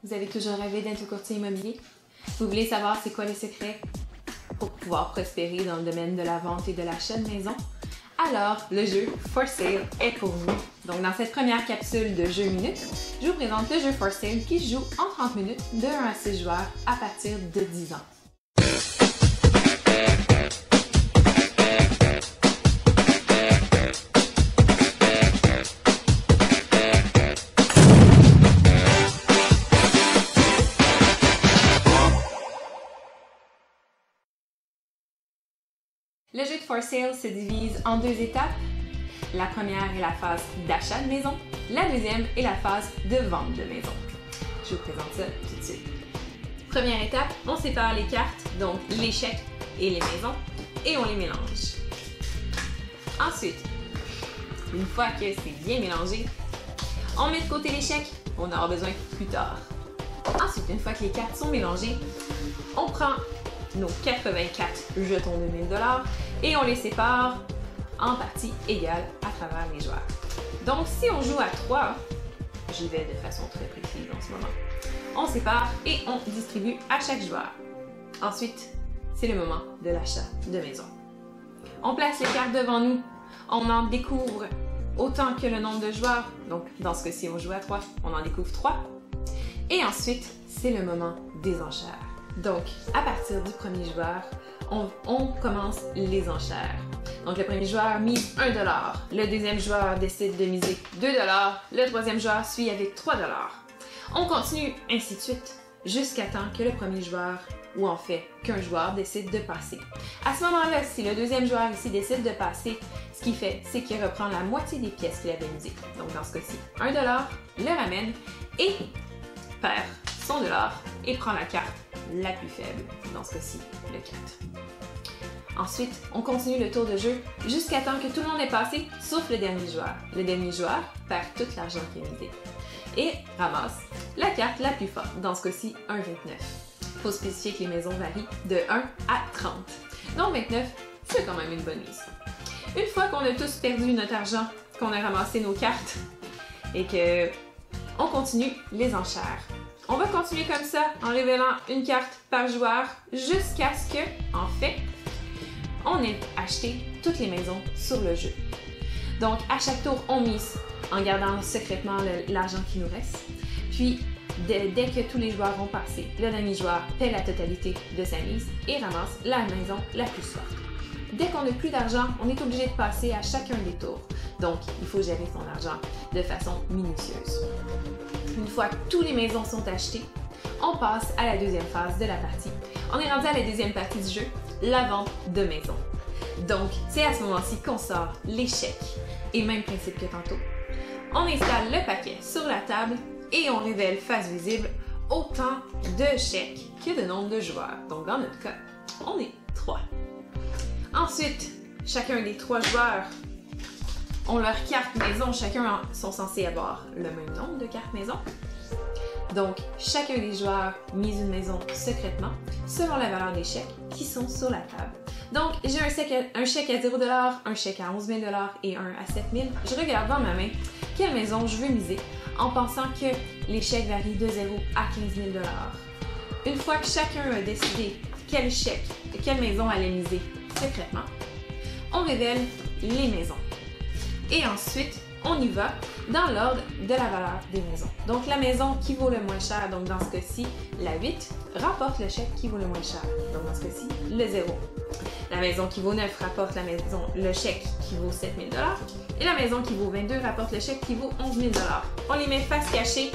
Vous avez toujours rêvé d'être courtier immobilier? Vous voulez savoir c'est quoi les secrets pour pouvoir prospérer dans le domaine de la vente et de l'achat de maison? Alors, le jeu For Sale est pour vous. Donc, dans cette première capsule de jeu minutes, je vous présente le jeu For Sale qui se joue en 30 minutes de 1 à 6 joueurs à partir de 10 ans. Le jeu de For Sale se divise en deux étapes. La première est la phase d'achat de maison. La deuxième est la phase de vente de maison. Je vous présente ça tout de suite. Première étape, on sépare les cartes, donc les chèques et les maisons, et on les mélange. Ensuite, une fois que c'est bien mélangé, on met de côté les chèques, on en aura besoin plus tard. Ensuite, une fois que les cartes sont mélangées, on prend nos 84 jetons de 1000 $ et on les sépare en parties égales à travers les joueurs. Donc, si on joue à 3, j'y vais de façon très précise en ce moment, on sépare et on distribue à chaque joueur. Ensuite, c'est le moment de l'achat de maison. On place les cartes devant nous, on en découvre autant que le nombre de joueurs. Donc, dans ce cas-ci, on joue à 3, on en découvre 3. Et ensuite, c'est le moment des enchères. Donc, à partir du premier joueur, on commence les enchères. Donc, le premier joueur mise 1 $, le deuxième joueur décide de miser 2 $, le troisième joueur suit avec 3 $. On continue ainsi de suite jusqu'à temps que le premier joueur, ou en fait qu'un joueur, décide de passer. À ce moment-là, si le deuxième joueur ici décide de passer, ce qu'il fait, c'est qu'il reprend la moitié des pièces qu'il avait misées. Donc, dans ce cas-ci, 1 $, le ramène et perd son $, et prend la carte la plus faible, dans ce cas-ci, le 4. Ensuite, on continue le tour de jeu jusqu'à temps que tout le monde est passé, sauf le dernier joueur. Le dernier joueur perd tout l'argent qu'il a misé et ramasse la carte la plus forte, dans ce cas-ci, un 29. Il faut spécifier que les maisons varient de 1 à 30. Donc 29, c'est quand même une bonne mise. Une fois qu'on a tous perdu notre argent, qu'on a ramassé nos cartes et que on continue les enchères. On va continuer comme ça en révélant une carte par joueur jusqu'à ce que, en fait, on ait acheté toutes les maisons sur le jeu. Donc, à chaque tour, on mise en gardant secrètement l'argent qui nous reste. Puis, dès que tous les joueurs ont passé, le dernier joueur paie la totalité de sa mise et ramasse la maison la plus forte. Dès qu'on n'a plus d'argent, on est obligé de passer à chacun des tours. Donc, il faut gérer son argent de façon minutieuse. Une fois que toutes les maisons sont achetées, on passe à la deuxième phase de la partie. On est rendu à la deuxième partie du jeu, la vente de maison. Donc, c'est à ce moment-ci qu'on sort les chèques. Et même principe que tantôt. On installe le paquet sur la table et on révèle face visible autant de chèques que de nombre de joueurs. Donc, dans notre cas, on est 3. Ensuite, chacun des 3 joueurs ont leur carte maison. Chacun sont censés avoir le même nombre de cartes maison. Donc, chacun des joueurs mise une maison secrètement selon la valeur des chèques qui sont sur la table. Donc, j'ai un chèque à 0 $, un chèque à 11 000 $ et un à 7 000 $. Je regarde dans ma main quelle maison je veux miser en pensant que les chèques varient de 0 à 15 000 $. Une fois que chacun a décidé quelle maison allait miser secrètement, on révèle les maisons. Et ensuite, on y va dans l'ordre de la valeur des maisons. Donc, la maison qui vaut le moins cher, donc dans ce cas-ci, la 8, rapporte le chèque qui vaut le moins cher. Donc, dans ce cas-ci, le 0. La maison qui vaut 9 rapporte le chèque qui vaut 7 000 $. Et la maison qui vaut 22 rapporte le chèque qui vaut 11 000 $. On les met face cachée,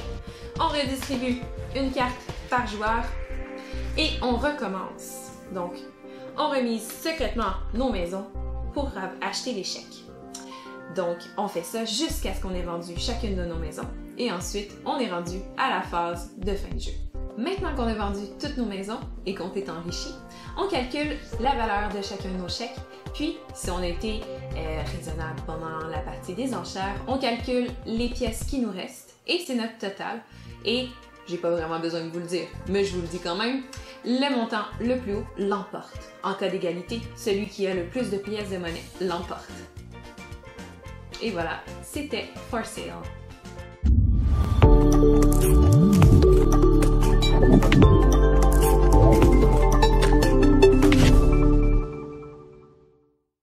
on redistribue une carte par joueur et on recommence. Donc, on remise secrètement nos maisons pour acheter les chèques. Donc, on fait ça jusqu'à ce qu'on ait vendu chacune de nos maisons et ensuite, on est rendu à la phase de fin de jeu. Maintenant qu'on a vendu toutes nos maisons et qu'on est enrichi, on calcule la valeur de chacun de nos chèques, puis si on a été raisonnable pendant la partie des enchères, on calcule les pièces qui nous restent et c'est notre total. Et j'ai pas vraiment besoin de vous le dire, mais je vous le dis quand même, le montant le plus haut l'emporte. En cas d'égalité, celui qui a le plus de pièces de monnaie l'emporte. Et voilà, c'était For Sale.